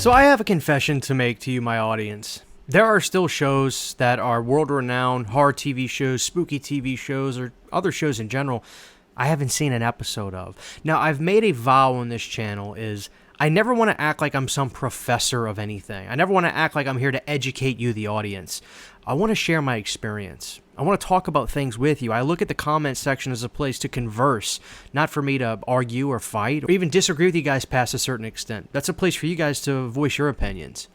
So I have a confession to make to you, my audience. There are still shows that are world-renowned horror TV shows, spooky TV shows, or other shows in general I haven't seen an episode of. Now, I've made a vow on this channel is I never want to act like I'm some professor of anything. I never want to act like I'm here to educate you, the audience. I want to share my experience. I want to talk about things with you. I look at the comment section as a place to converse, not for me to argue or fight, or even disagree with you guys past a certain extent. That's a place for you guys to voice your opinions.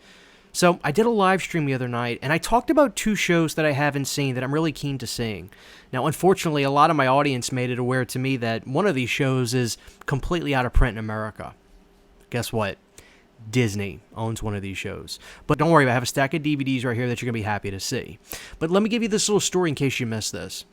So I did a live stream the other night, and I talked about two shows that I haven't seen that I'm really keen to seeing. Now, unfortunately, a lot of my audience made it aware to me that one of these shows is completely out of print in America. Guess what? Disney owns one of these shows. But don't worry, I have a stack of DVDs right here that you're going to be happy to see. But let me give you this little story in case you missed this.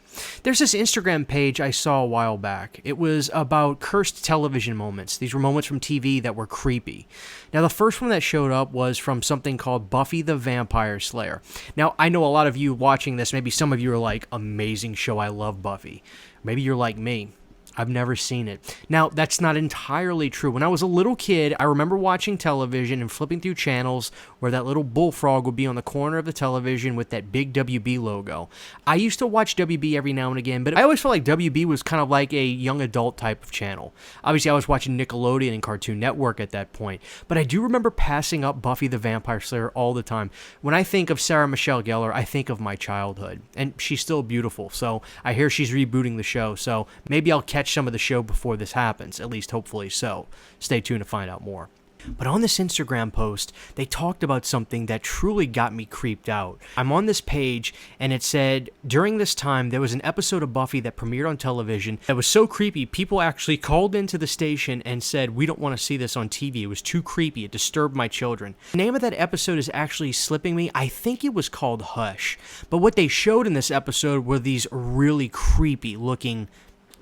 There's this Instagram page I saw a while back. It was about cursed television moments. These were moments from TV that were creepy. Now, the first one that showed up was from something called Buffy the Vampire Slayer. Now, I know a lot of you watching this, maybe some of you are like, amazing show, I love Buffy. Maybe you're like me. I've never seen it. Now, that's not entirely true. When I was a little kid, I remember watching television and flipping through channels where that little bullfrog would be on the corner of the television with that big WB logo. I used to watch WB every now and again, but I always felt like WB was kind of like a young adult type of channel. Obviously, I was watching Nickelodeon and Cartoon Network at that point, but I do remember passing up Buffy the Vampire Slayer all the time. When I think of Sarah Michelle Gellar, I think of my childhood, and she's still beautiful, so I hear she's rebooting the show, so maybe I'll catch some of the show before this happens, at least hopefully so. Stay tuned to find out more. But on this Instagram post, they talked about something that truly got me creeped out. I'm on this page, and it said, during this time, there was an episode of Buffy that premiered on television that was so creepy, people actually called into the station and said, we don't want to see this on TV. It was too creepy. It disturbed my children. The name of that episode is actually slipping me. I think it was called Hush. But what they showed in this episode were these really creepy looking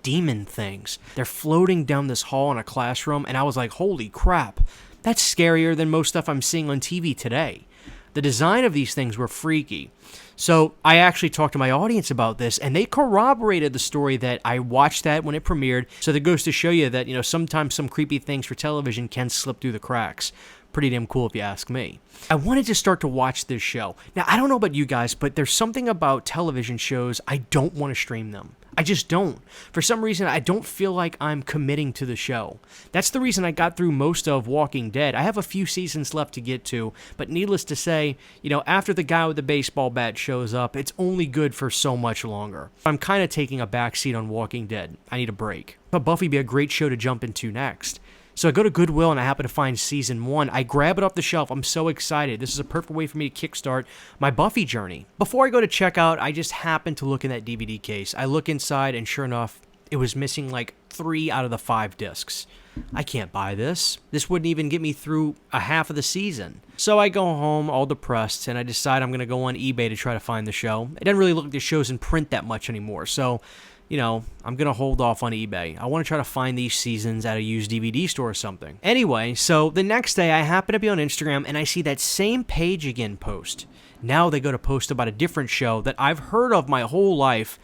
demon things. They're floating down this hall in a classroom, and I was like, holy crap, that's scarier than most stuff I'm seeing on TV today. The design of these things were freaky. So I actually talked to my audience about this, and they corroborated the story that I watched that when it premiered. So that goes to show you that, you know, sometimes some creepy things for television can slip through the cracks. Pretty damn cool if you ask me. I wanted to start to watch this show. Now, I don't know about you guys, but there's something about television shows, I don't want to stream them. I just don't. For some reason, I don't feel like I'm committing to the show. That's the reason I got through most of Walking Dead. I have a few seasons left to get to, but needless to say, you know, after the guy with the baseball bat shows up, it's only good for so much longer. I'm kind of taking a backseat on Walking Dead. I need a break. But Buffy would be a great show to jump into next. So I go to Goodwill and I happen to find season 1. I grab it off the shelf. I'm so excited. This is a perfect way for me to kickstart my Buffy journey. Before I go to checkout, I just happen to look in that DVD case. I look inside and sure enough, it was missing like 3 out of the 5 discs. I can't buy this. This wouldn't even get me through a half of the season. So I go home all depressed and I decide I'm going to go on eBay to try to find the show. It doesn't really look like the show's in print that much anymore. So, you know, I'm going to hold off on eBay. I want to try to find these seasons at a used DVD store or something. Anyway, so the next day I happen to be on Instagram and I see that same page again post. Now they go to post about a different show that I've heard of my whole life.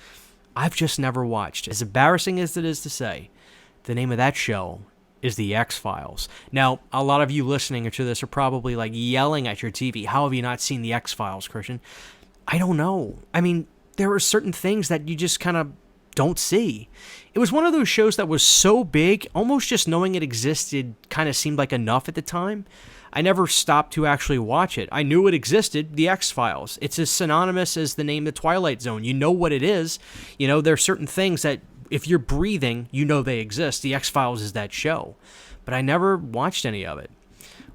I've just never watched. As embarrassing as it is to say, the name of that show is The X-Files. Now, a lot of you listening to this are probably like yelling at your TV. How have you not seen The X-Files, Christian? I don't know. I mean, there are certain things that you just kind of don't see. It was one of those shows that was so big, almost just knowing it existed kind of seemed like enough at the time. I never stopped to actually watch it. I knew it existed, The X-Files. It's as synonymous as the name The Twilight Zone. You know what it is. You know, there are certain things that if you're breathing, you know they exist. The X-Files is that show. But I never watched any of it.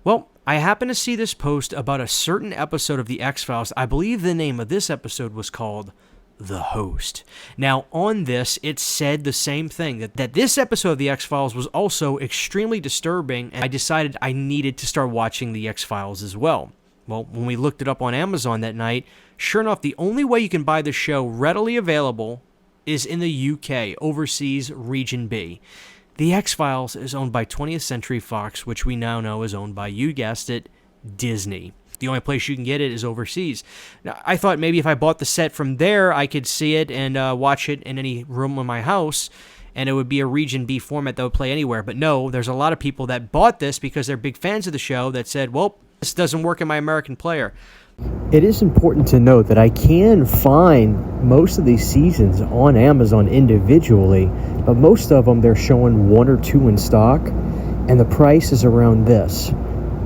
Well, I happened to see this post about a certain episode of The X-Files. I believe the name of this episode was called The Host. Now, on this, it said the same thing, that this episode of The X-Files was also extremely disturbing, and I decided I needed to start watching The X-Files as well. Well, when we looked it up on Amazon that night, sure enough, the only way you can buy the show readily available is in the UK, overseas, Region B. The X-Files is owned by 20th Century Fox, which we now know is owned by, you guessed it, Disney. The only place you can get it is overseas. Now, I thought maybe if I bought the set from there, I could see it and watch it in any room in my house. and it would be a Region B format that would play anywhere. But no, there's a lot of people that bought this because they're big fans of the show that said, well, this doesn't work in my American player. It is important to note that I can find most of these seasons on Amazon individually, but most of them they're showing 1 or 2 in stock, and the price is around this,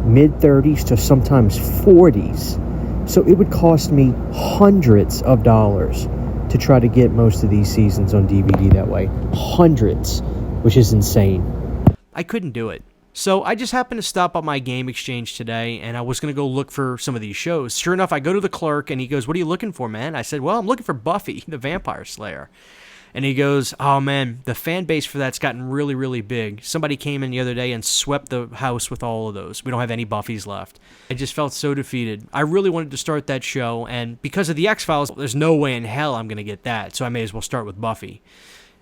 mid-30s to sometimes 40s. So it would cost me hundreds of dollars to try to get most of these seasons on DVD that way. Hundreds, which is insane. I couldn't do it. So I just happened to stop at my game exchange today, and I was going to go look for some of these shows. Sure enough, I go to the clerk, and he goes, what are you looking for, man? I said, well, I'm looking for Buffy, the Vampire Slayer. And he goes, oh, man, the fan base for that's gotten really, really big. Somebody came in the other day and swept the house with all of those. We don't have any Buffys left. I just felt so defeated. I really wanted to start that show, and because of the X-Files, there's no way in hell I'm going to get that, so I may as well start with Buffy.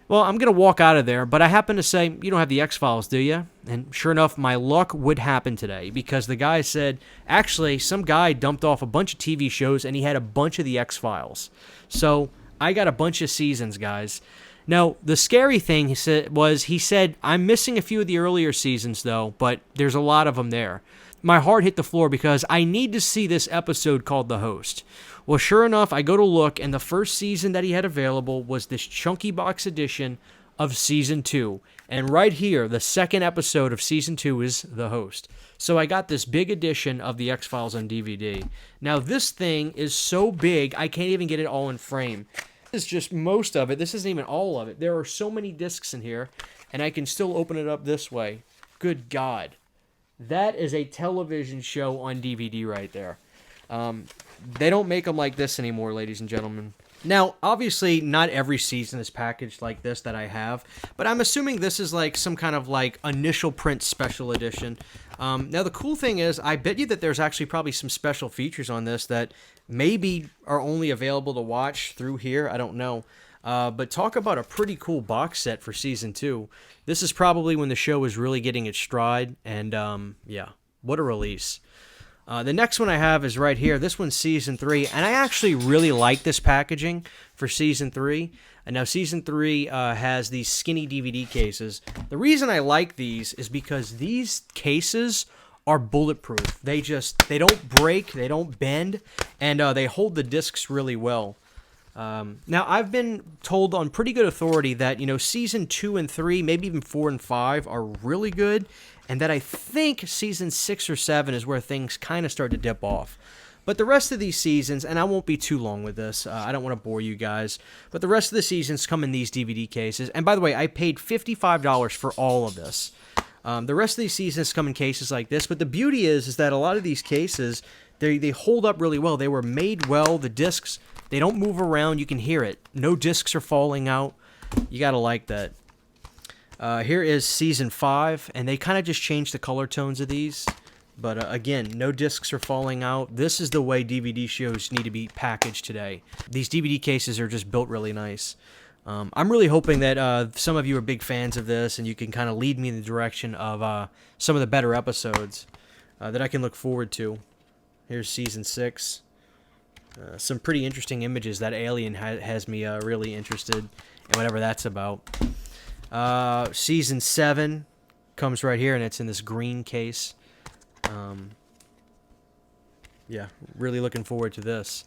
Well, I'm going to walk out of there, but I happen to say, you don't have the X-Files, do you? And sure enough, my luck would happen today, because the guy said, actually, some guy dumped off a bunch of TV shows, and he had a bunch of the X-Files. So I got a bunch of seasons, guys. Now, the scary thing he said, I'm missing a few of the earlier seasons, though, but there's a lot of them there. My heart hit the floor because I need to see this episode called The Host. Well, sure enough, I go to look, and the first season that he had available was this chunky box edition of Season 2. And right here, the second episode of Season 2 is The Host. So I got this big edition of The X-Files on DVD. Now, this thing is so big, I can't even get it all in frame. This is just most of it. This isn't even all of it. There are so many discs in here, and I can still open it up this way. Good God. That is a television show on DVD right there. They don't make them like this anymore, ladies and gentlemen. Now, obviously, not every season is packaged like this that I have, but I'm assuming this is like some kind of like initial print special edition. Now, the cool thing is, I bet you that there's actually probably some special features on this that maybe are only available to watch through here. I don't know. But talk about a pretty cool box set for Season 2. This is probably when the show was really getting its stride, and yeah, what a release. The next one I have is right here. This one's Season 3, and I actually really like this packaging for Season 3. And now Season 3 has these skinny DVD cases. The reason I like these is because these cases are bulletproof. They don't break, they don't bend, and they hold the discs really well. Now, I've been told on pretty good authority that, Season 2 and 3, maybe even 4 and 5 are really good, and that I think Season 6 or 7 is where things kind of start to dip off. But the rest of these seasons, and I won't be too long with this, I don't want to bore you guys, but the rest of the seasons come in these DVD cases. And by the way, I paid $55 for all of this. The rest of these seasons come in cases like this, but the beauty is that a lot of these cases, they hold up really well. They were made well. The discs, they don't move around. You can hear it. No discs are falling out. You got to like that. Here is Season 5, and they kind of just changed the color tones of these. But again, no discs are falling out. This is the way DVD shows need to be packaged today. These DVD cases are just built really nice. I'm really hoping that some of you are big fans of this, and you can kind of lead me in the direction of some of the better episodes that I can look forward to. Here's Season 6. Some pretty interesting images. That alien has me really interested in whatever that's about. Season 7 comes right here, and it's in this green case. Yeah, really looking forward to this.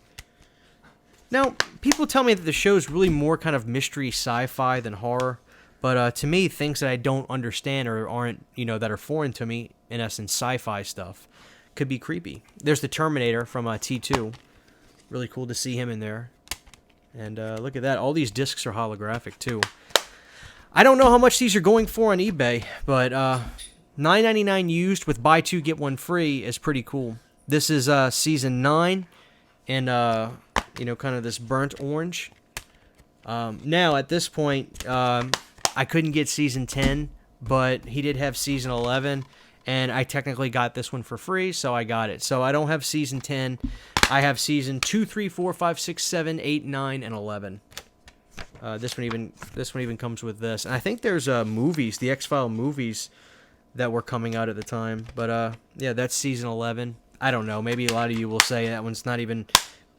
Now, people tell me that the show is really more kind of mystery sci-fi than horror, but to me, things that I don't understand or aren't, that are foreign to me, in essence, sci-fi stuff, could be creepy. There's the Terminator from T2. Really cool to see him in there. And look at that. All these discs are holographic, too. I don't know how much these are going for on eBay, but $9.99 used with buy two, get one free is pretty cool. This is Season 9 and, kind of this burnt orange. Now, at this point, I couldn't get Season 10, but he did have Season 11, and I technically got this one for free, so I got it. So I don't have Season 10. I have Season 2, 3, 4, 5, 6, 7, 8, 9, and 11. This one even comes with this. And I think there's movies, the X-File movies that were coming out at the time. But yeah, that's Season 11. I don't know. Maybe a lot of you will say that one's not even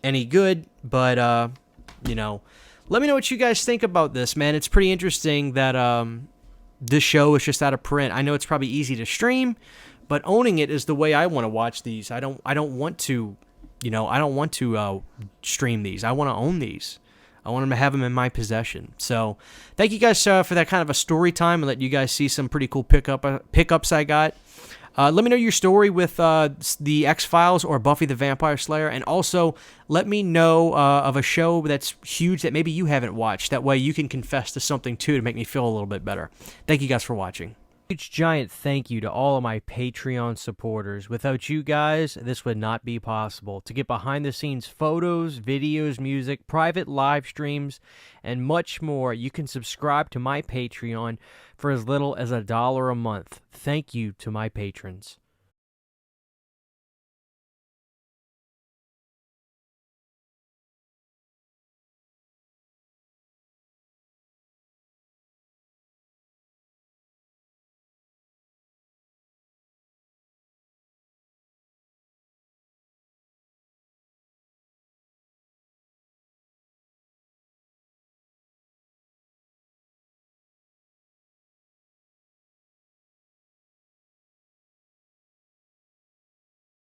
any good, but you know, let me know what you guys think about this, man. It's pretty interesting that this show is just out of print. I know it's probably easy to stream, but owning it is the way I want to watch these. I don't want to, I don't want to stream these. I want to own these. I want to have them in my possession. So thank you guys for that kind of a story time and let you guys see some pretty cool pickups I got. Let me know your story with the X-Files or Buffy the Vampire Slayer, and also let me know of a show that's huge that maybe you haven't watched. That way you can confess to something too to make me feel a little bit better. Thank you guys for watching. Huge giant thank you to all of my Patreon supporters. Without you guys, this would not be possible. To get behind the scenes photos, videos, music, private live streams, and much more, you can subscribe to my Patreon for as little as $1 a month. Thank you to my patrons.